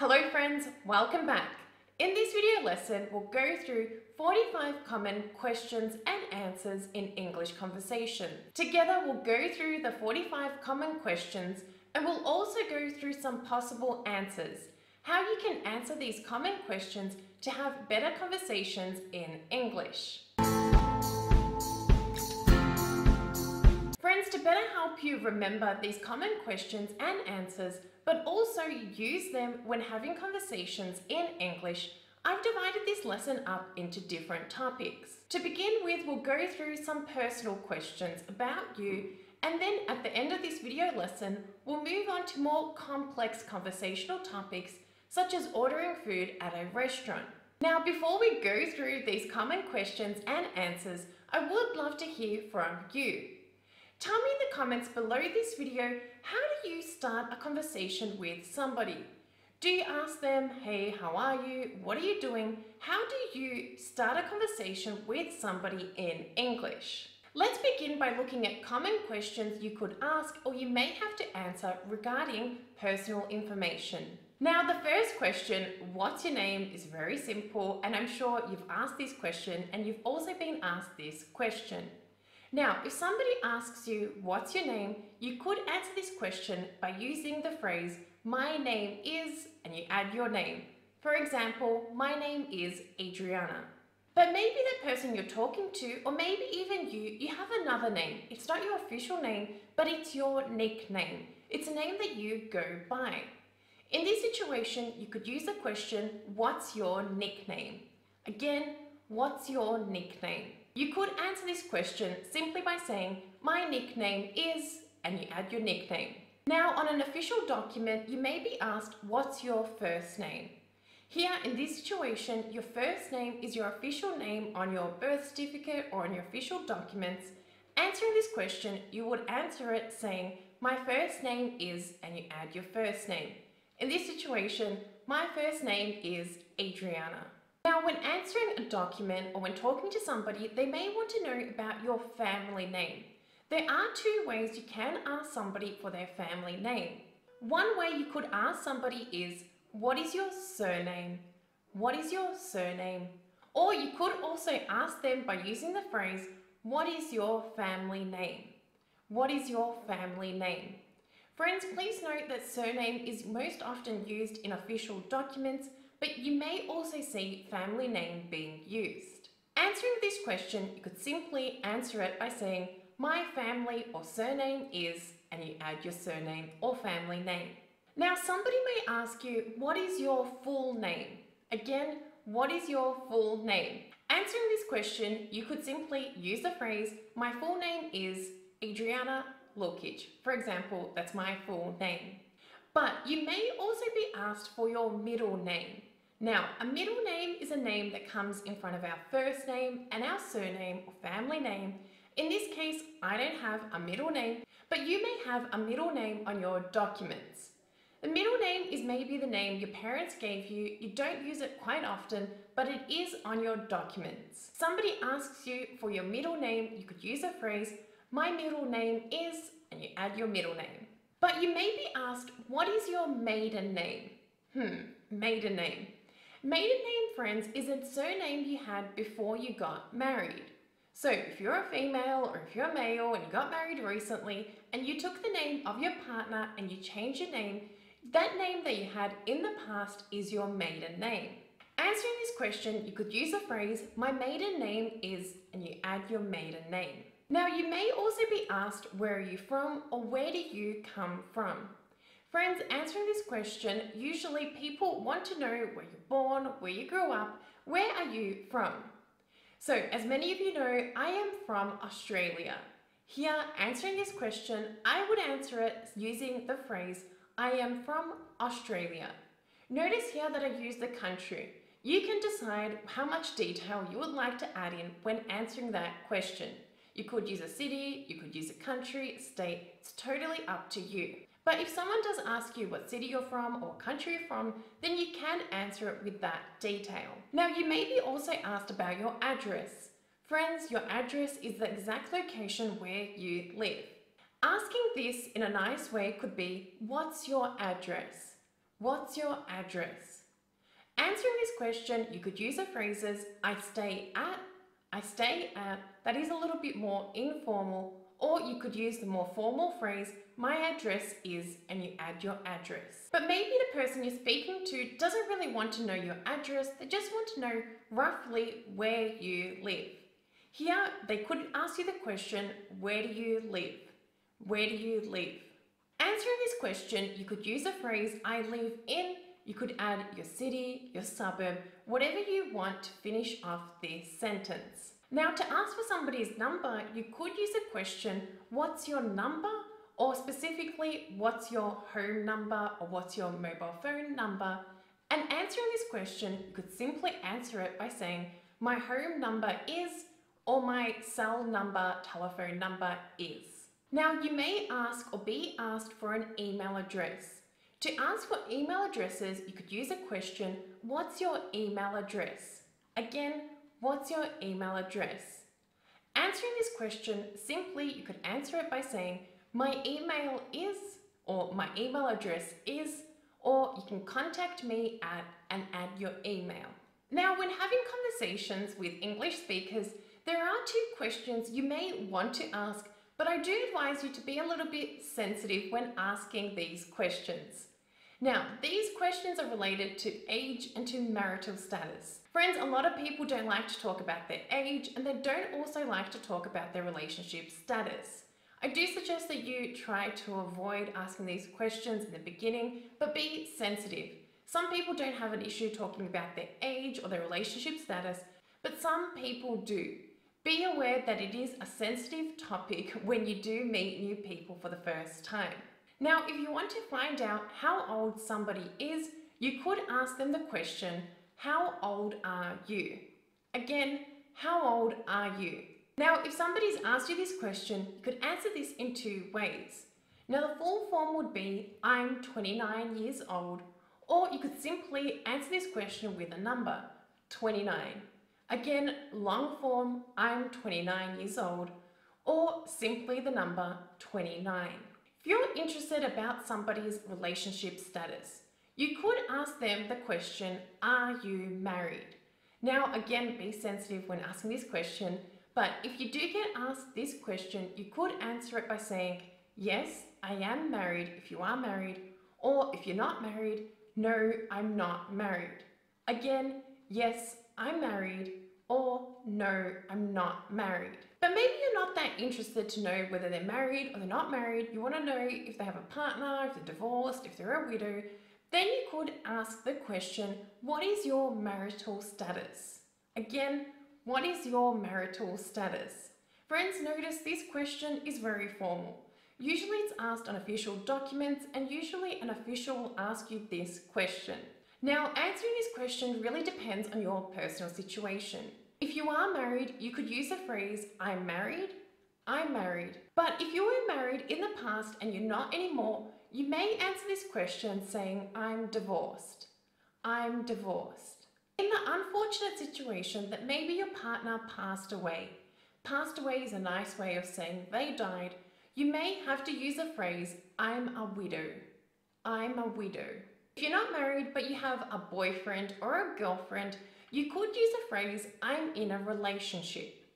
Hello friends, welcome back. In this video lesson, we'll go through 45 common questions and answers in English conversation. Together, we'll go through the 45 common questions and we'll also go through some possible answers. How you can answer these common questions to have better conversations in English. Friends, to better help you remember these common questions and answers, but also use them when having conversations in English, I've divided this lesson up into different topics. To begin with, we'll go through some personal questions about you, and then at the end of this video lesson, we'll move on to more complex conversational topics such as ordering food at a restaurant. Now, before we go through these common questions and answers, I would love to hear from you. Tell me in the comments below this video, how do you start a conversation with somebody? Do you ask them, hey, how are you? What are you doing? How do you start a conversation with somebody in English? Let's begin by looking at common questions you could ask or you may have to answer regarding personal information. Now, the first question, what's your name, is very simple, and I'm sure you've asked this question and you've also been asked this question. Now, if somebody asks you, what's your name, you could answer this question by using the phrase, my name is, and you add your name. For example, my name is Adriana. But maybe the person you're talking to, or maybe even you have another name. It's not your official name, but it's your nickname. It's a name that you go by. In this situation, you could use the question, what's your nickname? Again, what's your nickname? You could answer this question simply by saying, my nickname is, and you add your nickname. Now, on an official document, you may be asked, what's your first name? Here, in this situation, your first name is your official name on your birth certificate or on your official documents. Answering this question, you would answer it saying, my first name is, and you add your first name. In this situation, my first name is Adriana. Now, when answering a document or when talking to somebody, they may want to know about your family name. There are two ways you can ask somebody for their family name. One way you could ask somebody is, what is your surname? What is your surname? Or you could also ask them by using the phrase, what is your family name? What is your family name? Friends, please note that surname is most often used in official documents, but you may also see family name being used. Answering this question, you could simply answer it by saying, my family or surname is, and you add your surname or family name. Now, somebody may ask you, what is your full name? Again, what is your full name? Answering this question, you could simply use the phrase, my full name is Adriana Lukic. For example, that's my full name. But you may also be asked for your middle name. Now, a middle name is a name that comes in front of our first name and our surname or family name. In this case, I don't have a middle name, but you may have a middle name on your documents. The middle name is maybe the name your parents gave you. You don't use it quite often, but it is on your documents. Somebody asks you for your middle name, you could use the phrase, my middle name is, and you add your middle name. But you may be asked, what is your maiden name? Maiden name. Maiden name, friends, is a surname you had before you got married. So if you're a female or if you're a male and you got married recently and you took the name of your partner and you changed your name, that name that you had in the past is your maiden name. Answering this question, you could use the phrase, my maiden name is, and you add your maiden name. Now, you may also be asked, where are you from or where do you come from? Friends, answering this question, usually people want to know where you're born, where you grew up, where are you from? So, as many of you know, I am from Australia. Here, answering this question, I would answer it using the phrase, I am from Australia. Notice here that I use the country. You can decide how much detail you would like to add in when answering that question. You could use a city, you could use a country, a state, it's totally up to you. But if someone does ask you what city you're from or country you're from, then you can answer it with that detail. Now, you may be also asked about your address. Friends, your address is the exact location where you live. Asking this in a nice way could be, what's your address? what's your address? Answering this question, you could use the phrases I stay at, that is a little bit more informal, or you could use the more formal phrase, my address is, and you add your address. But maybe the person you're speaking to doesn't really want to know your address, they just want to know roughly where you live. Here, they could ask you the question, where do you live? Where do you live? Answering this question, you could use the phrase, I live in. You could add your city, your suburb, whatever you want to finish off this sentence. Now, to ask for somebody's number, you could use the question, what's your number? Or specifically, what's your home number or what's your mobile phone number? And answering this question, you could simply answer it by saying, my home number is, or my cell number, telephone number is. Now, you may ask or be asked for an email address. To ask for email addresses, you could use a question, what's your email address? Again, what's your email address? Answering this question, simply you could answer it by saying, my email is, or my email address is, or you can contact me at and add your email. Now, when having conversations with English speakers, there are two questions you may want to ask, but I do advise you to be a little bit sensitive when asking these questions. Now, these questions are related to age and to marital status. Friends, a lot of people don't like to talk about their age, and they don't also like to talk about their relationship status. I do suggest that you try to avoid asking these questions in the beginning, but be sensitive. Some people don't have an issue talking about their age or their relationship status, but some people do. Be aware that it is a sensitive topic when you do meet new people for the first time. Now, if you want to find out how old somebody is, you could ask them the question, how old are you? Again, how old are you? Now, if somebody's asked you this question, you could answer this in two ways. Now, the full form would be, I'm 29 years old, or you could simply answer this question with a number, 29. Again, long form, I'm 29 years old, or simply the number 29. If you're interested about somebody's relationship status, you could ask them the question, are you married? Now, again, be sensitive when asking this question, but if you do get asked this question, you could answer it by saying, yes, I am married if you are married, or if you're not married, no, I'm not married. Again, yes, I'm married, or no, I'm not married. But maybe you're not that interested to know whether they're married or they're not married. You want to know if they have a partner, if they're divorced, if they're a widow. Then you could ask the question, what is your marital status? Again, what is your marital status? Friends, notice this question is very formal. Usually it's asked on official documents, and usually an official will ask you this question. Now, answering this question really depends on your personal situation. If you are married, you could use the phrase, I'm married. But if you were married in the past and you're not anymore, you may answer this question saying, I'm divorced. I'm divorced. In the unfortunate situation that maybe your partner passed away is a nice way of saying they died, you may have to use the phrase, I'm a widow. I'm a widow. If you're not married but you have a boyfriend or a girlfriend, you could use the phrase, I'm in a relationship.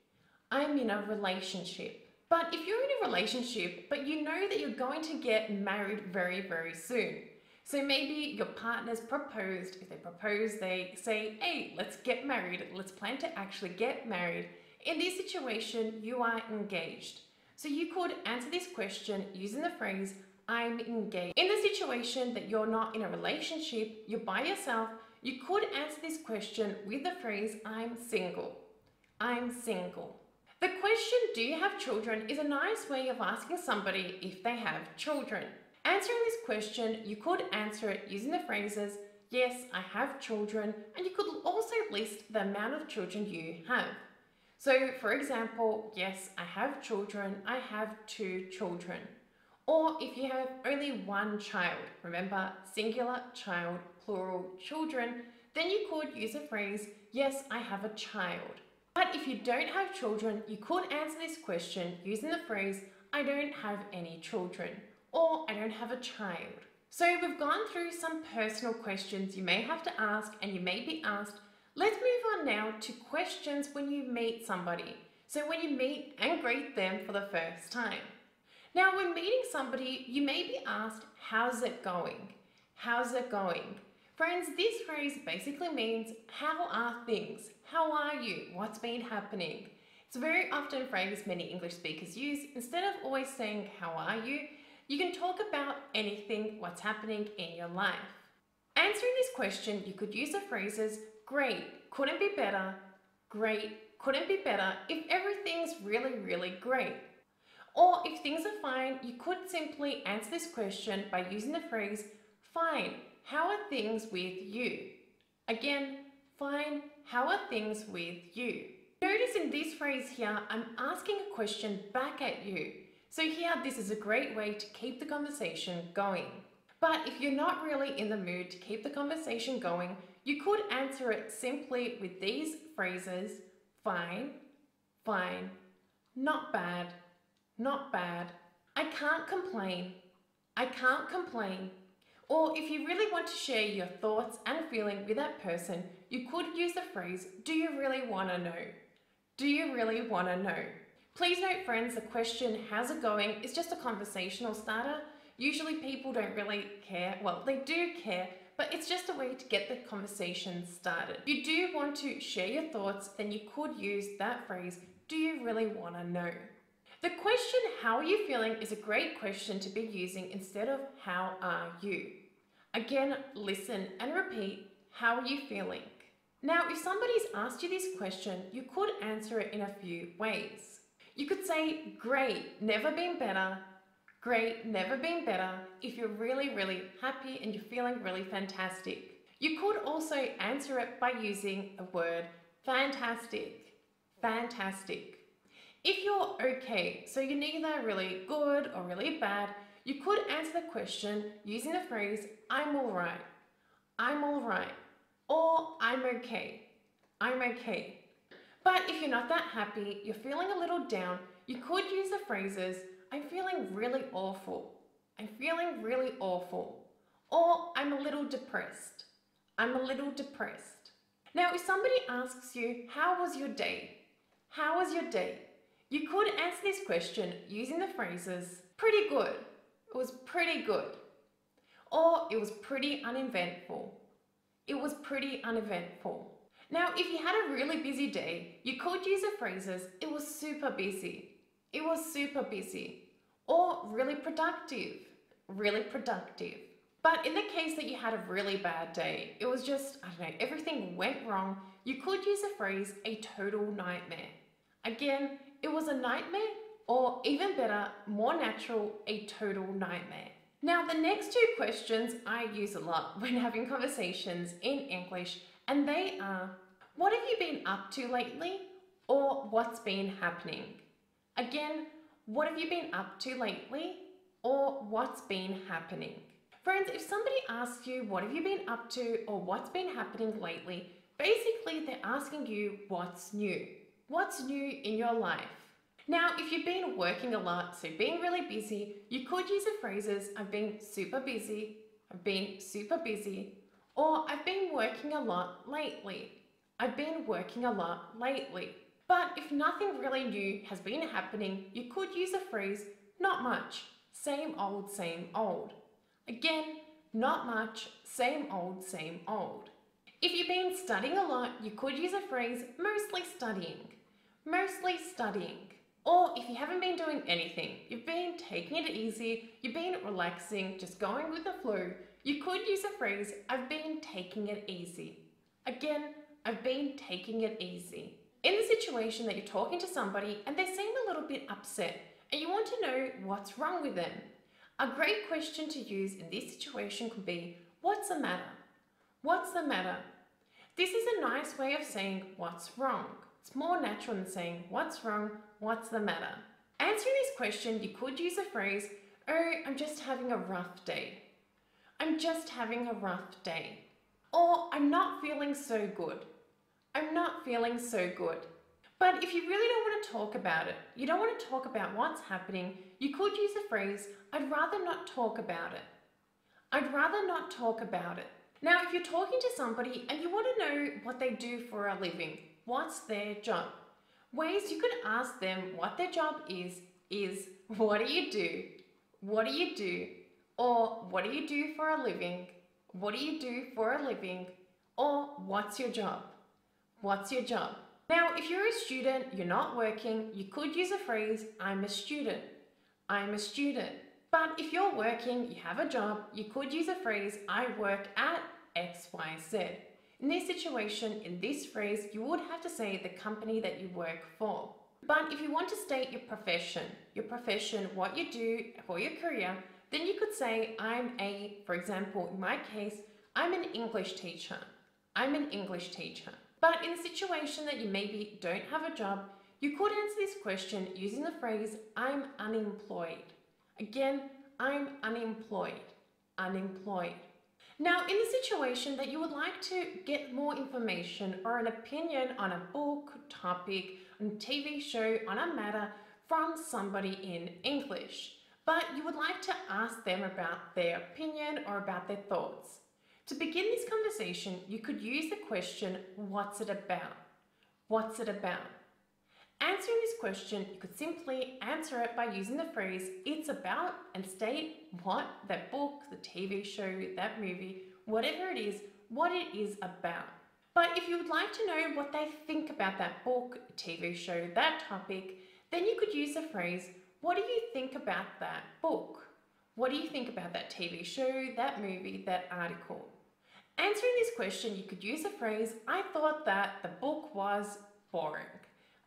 I'm in a relationship. But if you're in a relationship, but you know that you're going to get married very, very soon. So maybe your partner's proposed. If they propose, they say, hey, let's get married. Let's plan to actually get married. In this situation, you are engaged. So you could answer this question using the phrase, I'm engaged. In the situation that you're not in a relationship, you're by yourself, you could answer this question with the phrase, I'm single. I'm single. The question, do you have children, is a nice way of asking somebody if they have children. Answering this question, you could answer it using the phrases, yes, I have children, and you could also list the amount of children you have. So, for example, yes, I have children, I have 2 children. Or if you have only one child, remember, singular, child, plural, children, then you could use the phrase, yes, I have a child. But if you don't have children, you could answer this question using the phrase, I don't have any children, or I don't have a child. So we've gone through some personal questions you may have to ask and you may be asked. Let's move on now to questions when you meet somebody. So when you meet and greet them for the first time. Now when meeting somebody, you may be asked, how's it going? How's it going? Friends, this phrase basically means, how are things? How are you? What's been happening? It's a very often a phrase many English speakers use. Instead of always saying, how are you? You can talk about anything, what's happening in your life. Answering this question, you could use the phrases, great, couldn't be better, great, couldn't be better, if everything's really, really great. Or if things are fine, you could simply answer this question by using the phrase, fine, how are things with you? Again, fine, how are things with you? Notice in this phrase here, I'm asking a question back at you. So here, this is a great way to keep the conversation going. But if you're not really in the mood to keep the conversation going, you could answer it simply with these phrases, fine, fine, not bad, not bad, I can't complain, I can't complain. Or if you really want to share your thoughts and feeling with that person, you could use the phrase, do you really want to know? Do you really want to know? Please note, friends, the question, how's it going, is just a conversational starter. Usually people don't really care. Well, they do care, but it's just a way to get the conversation started. If you do want to share your thoughts, then you could use that phrase, do you really want to know? The question, how are you feeling, is a great question to be using instead of how are you? Again, listen and repeat, how are you feeling? Now, if somebody's asked you this question, you could answer it in a few ways. You could say, great, never been better. Great, never been better, if you're really, really happy and you're feeling really fantastic. You could also answer it by using the word fantastic. Fantastic. If you're okay, so you're neither really good or really bad, you could answer the question using the phrase, I'm alright, I'm alright, or I'm okay, I'm okay. But if you're not that happy, you're feeling a little down, you could use the phrases, I'm feeling really awful, I'm feeling really awful, or I'm a little depressed, I'm a little depressed. Now, if somebody asks you, how was your day? How was your day? You could answer this question using the phrases, pretty good, it was pretty good, or it was pretty uneventful, it was pretty uneventful. Now, if you had a really busy day, you could use the phrases, it was super busy, it was super busy, or really productive, really productive. But in the case that you had a really bad day, it was just, I don't know, everything went wrong, you could use the phrase, a total nightmare. Again, it was a nightmare, or even better, more natural, a total nightmare. Now, the next two questions I use a lot when having conversations in English, and they are, what have you been up to lately? Or what's been happening? Again, what have you been up to lately? Or what's been happening? Friends, if somebody asks you, what have you been up to? Or what's been happening lately? Basically, they're asking you, what's new? What's new in your life? Now, if you've been working a lot, so being really busy, you could use the phrases, I've been super busy, I've been super busy, or I've been working a lot lately. I've been working a lot lately. But if nothing really new has been happening, you could use the phrase, not much, same old, same old. Again, not much, same old, same old. If you've been studying a lot, you could use the phrase, mostly studying. Mostly studying. Or if you haven't been doing anything, you've been taking it easy, you've been relaxing, just going with the flow, you could use the phrase, I've been taking it easy. Again, I've been taking it easy. In the situation that you're talking to somebody and they seem a little bit upset and you want to know what's wrong with them, a great question to use in this situation could be, what's the matter? What's the matter? This is a nice way of saying what's wrong. It's more natural than saying what's wrong, what's the matter. Answering this question, you could use the phrase, oh, I'm just having a rough day. I'm just having a rough day. Or I'm not feeling so good. I'm not feeling so good. But if you really don't want to talk about it, you don't want to talk about what's happening, you could use the phrase, I'd rather not talk about it. I'd rather not talk about it. Now, if you're talking to somebody and you want to know what they do for a living, what's their job? Ways you could ask them what their job is what do you do? What do you do? Or what do you do for a living? What do you do for a living? Or what's your job? What's your job? Now, if you're a student, you're not working, you could use a phrase, I'm a student. I'm a student. But if you're working, you have a job, you could use a phrase, I work at XYZ. In this situation, in this phrase, you would have to say the company that you work for. But if you want to state your profession, what you do for your career, then you could say, for example, in my case, I'm an English teacher. I'm an English teacher. But in the situation that you maybe don't have a job, you could answer this question using the phrase, I'm unemployed. Again, I'm unemployed. Unemployed. Now, in the situation that you would like to get more information or an opinion on a book, topic, a TV show, on a matter from somebody in English, but you would like to ask them about their opinion or about their thoughts. To begin this conversation, you could use the question, what's it about? What's it about? Answering this question, you could simply answer it by using the phrase, it's about, and state what that book, the TV show, that movie, whatever it is, what it is about. But if you would like to know what they think about that book, TV show, that topic, then you could use the phrase, what do you think about that book? What do you think about that TV show, that movie, that article? Answering this question, you could use the phrase, I thought that the book was boring.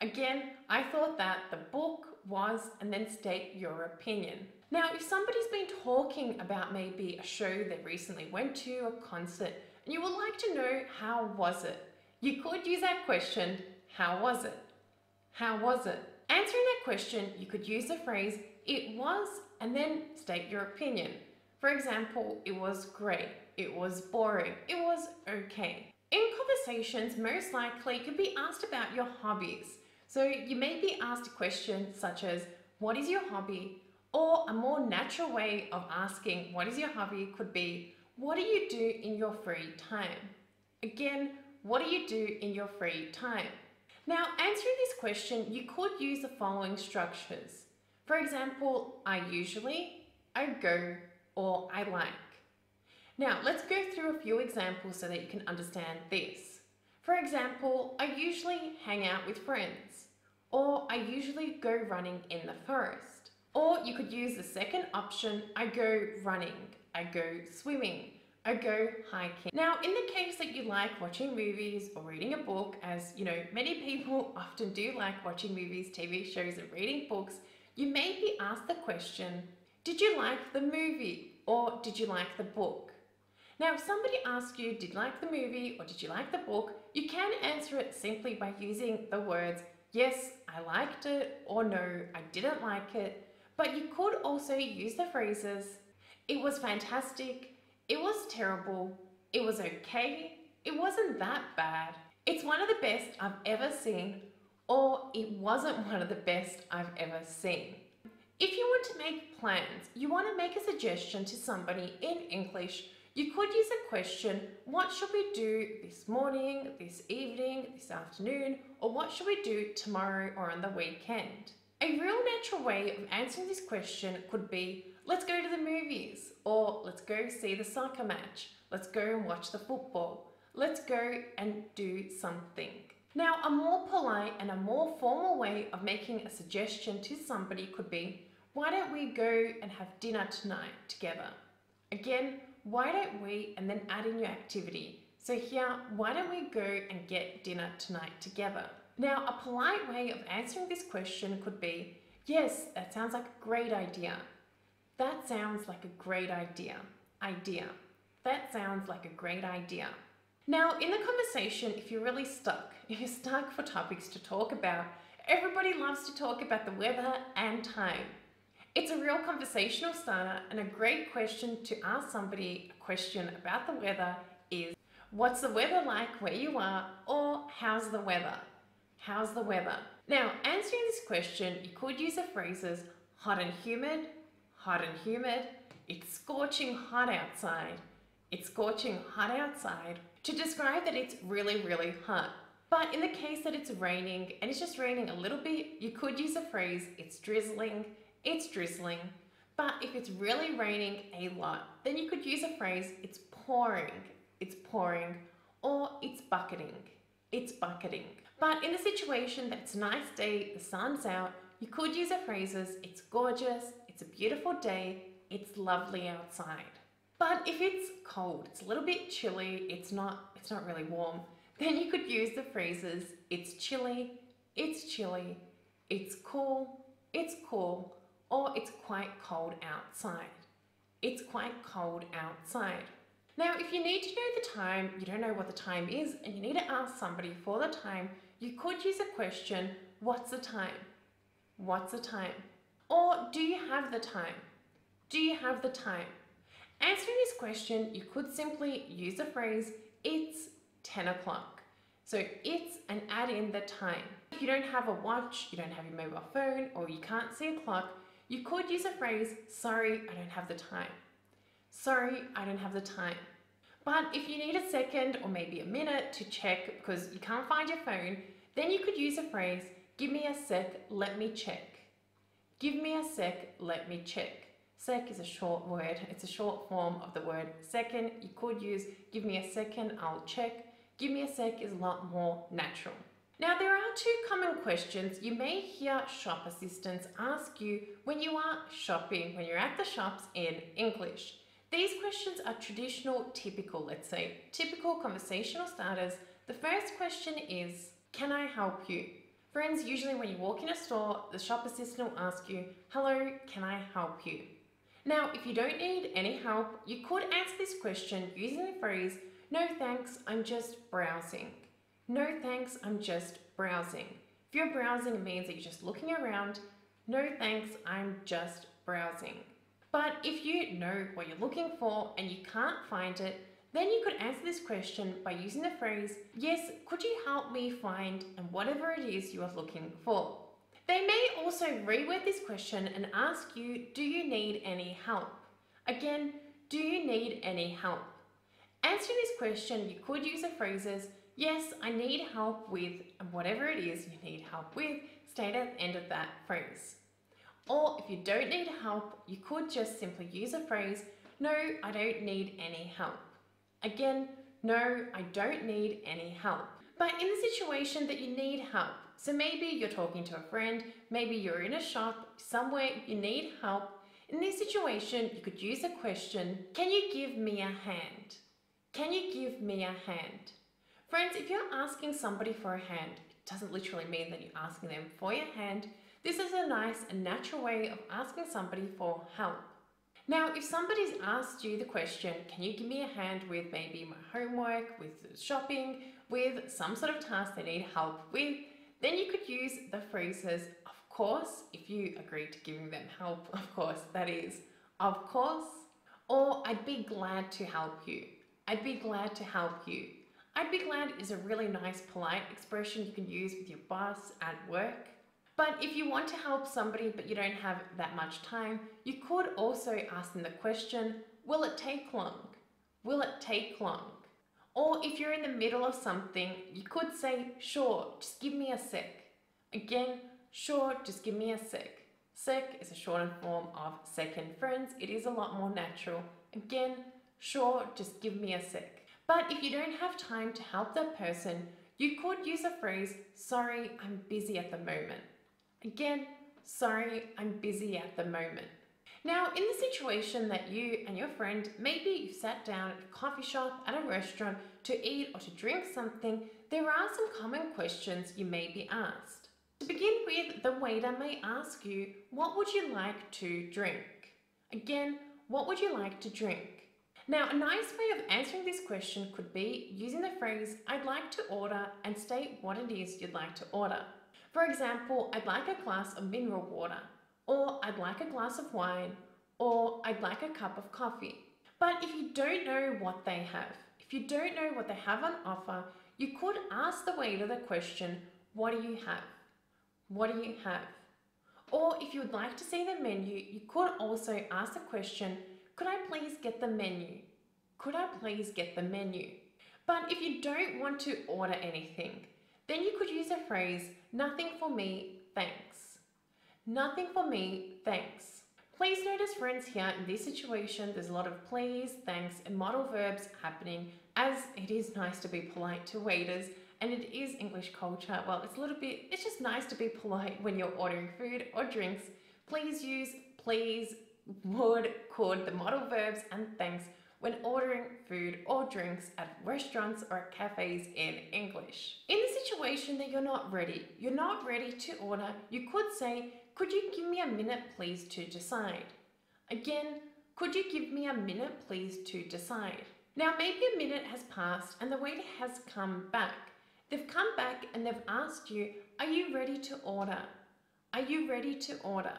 Again, I thought that the book was, and then state your opinion. Now, if somebody's been talking about maybe a show they recently went to, a concert, and you would like to know how was it, you could use that question, how was it? How was it? Answering that question, you could use the phrase, it was, and then state your opinion. For example, it was great, it was boring, it was okay. In conversations, most likely you could be asked about your hobbies. So you may be asked a question such as, what is your hobby? Or a more natural way of asking, what is your hobby could be, what do you do in your free time? Again, what do you do in your free time? Now, answering this question, you could use the following structures. For example, I usually, I go, or I like. Now, let's go through a few examples so that you can understand this. For example, I usually hang out with friends, or I usually go running in the forest. Or you could use the second option, I go running, I go swimming, I go hiking. Now, in the case that you like watching movies or reading a book, as you know, many people often do like watching movies, TV shows, and reading books, you may be asked the question, did you like the movie or did you like the book? Now, if somebody asks you, did you like the movie or did you like the book, you can answer it simply by using the words, yes, I liked it, or no, I didn't like it. But you could also use the phrases, it was fantastic, it was terrible, it was okay, it wasn't that bad, it's one of the best I've ever seen, or it wasn't one of the best I've ever seen. If you want to make plans, you want to make a suggestion to somebody in English, you could use a question, what should we do this morning, this evening, this afternoon, or what should we do tomorrow or on the weekend? A real natural way of answering this question could be, let's go to the movies, or let's go see the soccer match, let's go and watch the football, let's go and do something. Now, a more polite and a more formal way of making a suggestion to somebody could be, why don't we go and have dinner tonight together? Again, why don't we, and then add in your activity. So here, why don't we go and get dinner tonight together? Now, a polite way of answering this question could be, yes, that sounds like a great idea. That sounds like a great idea. That sounds like a great idea. Now, in the conversation, if you're really stuck, if you're stuck for topics to talk about, everybody loves to talk about the weather and time. It's a real conversational starter, and a great question to ask somebody a question about the weather is, what's the weather like where you are, or how's the weather? How's the weather? Now, answering this question, you could use the phrases hot and humid, hot and humid, it's scorching hot outside, it's scorching hot outside, to describe that it's really, really hot. But in the case that it's raining and it's just raining a little bit, you could use a phrase, it's drizzling, it's drizzling. But if it's really raining a lot, then you could use a phrase, it's pouring, or it's bucketing, it's bucketing. But in the situation that it's a nice day, the sun's out, you could use a phrases, it's gorgeous, it's a beautiful day, it's lovely outside. But if it's cold, it's a little bit chilly, it's not really warm, then you could use the phrases, it's chilly, it's cool, or it's quite cold outside. It's quite cold outside. Now, if you need to know the time, you don't know what the time is, and you need to ask somebody for the time, you could use a question, what's the time? What's the time? Or do you have the time? Do you have the time? Answering this question, you could simply use the phrase, it's 10 o'clock. So it's and add in the time. If you don't have a watch, you don't have your mobile phone, or you can't see a clock, you could use a phrase, sorry, I don't have the time. Sorry, I don't have the time. But if you need a second or maybe a minute to check because you can't find your phone, then you could use a phrase, give me a sec, let me check. Give me a sec, let me check. Sec is a short word. It's a short form of the word second. You could use give me a second, I'll check. Give me a sec is a lot more natural. Now, there are two common questions you may hear shop assistants ask you when you are shopping, when you're at the shops in English. These questions are traditional, typical, let's say, typical conversational starters. The first question is, can I help you? Friends, usually when you walk in a store, the shop assistant will ask you, hello, can I help you? Now, if you don't need any help, you could answer this question using the phrase, no thanks, I'm just browsing. No thanks, I'm just browsing. If you're browsing, it means that you're just looking around. No thanks, I'm just browsing. But if you know what you're looking for and you can't find it, then you could answer this question by using the phrase, yes, could you help me find and whatever it is you are looking for. They may also reword this question and ask you, do you need any help? Again, do you need any help? Answering this question, you could use the phrases, yes, I need help with, and whatever it is you need help with, stay at the end of that phrase. Or if you don't need help, you could just simply use a phrase, no, I don't need any help. Again, no, I don't need any help. But in the situation that you need help, so maybe you're talking to a friend, maybe you're in a shop, somewhere you need help. In this situation, you could use a question, can you give me a hand? Can you give me a hand? Friends, if you're asking somebody for a hand, it doesn't literally mean that you're asking them for your hand. This is a nice and natural way of asking somebody for help. Now, if somebody's asked you the question, can you give me a hand with maybe my homework, with shopping, with some sort of task they need help with, then you could use the phrases, of course, if you agree to giving them help, of course, that is, of course, or I'd be glad to help you. I'd be glad to help you. I'd be glad is a really nice, polite expression you can use with your boss at work. But if you want to help somebody but you don't have that much time, you could also ask them the question, will it take long? Will it take long? Or if you're in the middle of something, you could say, sure, just give me a sec. Again, sure, just give me a sec. Sec is a shortened form of second. Friends, it is a lot more natural. Again, sure, just give me a sec. But if you don't have time to help that person, you could use a phrase, sorry, I'm busy at the moment. Again, sorry, I'm busy at the moment. Now, in the situation that you and your friend, maybe you sat down at a coffee shop, at a restaurant to eat or to drink something, there are some common questions you may be asked. To begin with, the waiter may ask you, what would you like to drink? Again, what would you like to drink? Now, a nice way of answering this question could be using the phrase, I'd like to order, and state what it is you'd like to order. For example, I'd like a glass of mineral water, or I'd like a glass of wine, or I'd like a cup of coffee. But if you don't know what they have, if you don't know what they have on offer, you could ask the waiter the question, what do you have? What do you have? Or if you would like to see the menu, you could also ask the question, could I please get the menu? Could I please get the menu? But if you don't want to order anything, then you could use a phrase, nothing for me, thanks. Nothing for me, thanks. Please notice, friends, here in this situation, there's a lot of please, thanks, and modal verbs happening, as it is nice to be polite to waiters, and it is English culture. Well, it's just nice to be polite when you're ordering food or drinks. Please use please, would, could, the modal verbs, and thanks when ordering food or drinks at restaurants or at cafes in English. In the situation that you're not ready to order, you could say, could you give me a minute please to decide? Again, could you give me a minute please to decide? Now maybe a minute has passed and the waiter has come back. They've come back and they've asked you, are you ready to order? Are you ready to order?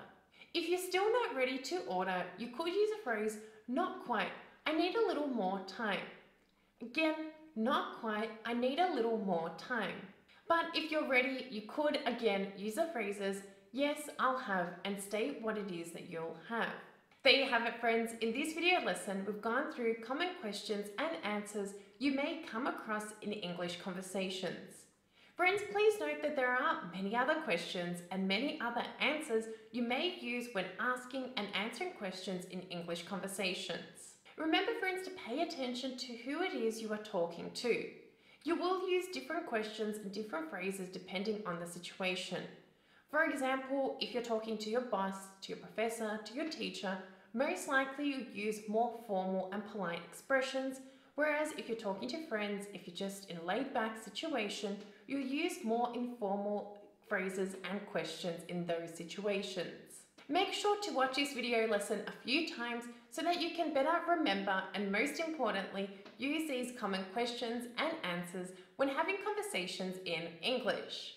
If you're still not ready to order, you could use a phrase, not quite, I need a little more time. Again, not quite, I need a little more time. But if you're ready, you could again use the phrases, yes, I'll have, and state what it is that you'll have. There you have it, friends. In this video lesson, we've gone through common questions and answers you may come across in English conversations. Friends, please note that there are many other questions and many other answers you may use when asking and answering questions in English conversations. Remember, friends, to pay attention to who it is you are talking to. You will use different questions and different phrases depending on the situation. For example, if you're talking to your boss, to your professor, to your teacher, most likely you use more formal and polite expressions, whereas if you're talking to friends, if you're just in a laid-back situation, you'll use more informal phrases and questions in those situations. Make sure to watch this video lesson a few times so that you can better remember and, most importantly, use these common questions and answers when having conversations in English.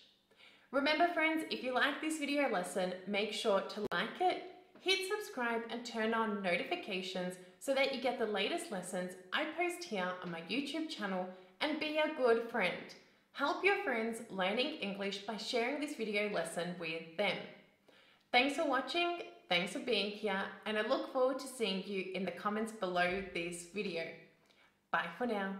Remember, friends, if you like this video lesson, make sure to like it, hit subscribe and turn on notifications so that you get the latest lessons I post here on my YouTube channel, and be a good friend. Help your friends learning English by sharing this video lesson with them. Thanks for watching, thanks for being here, and I look forward to seeing you in the comments below this video. Bye for now.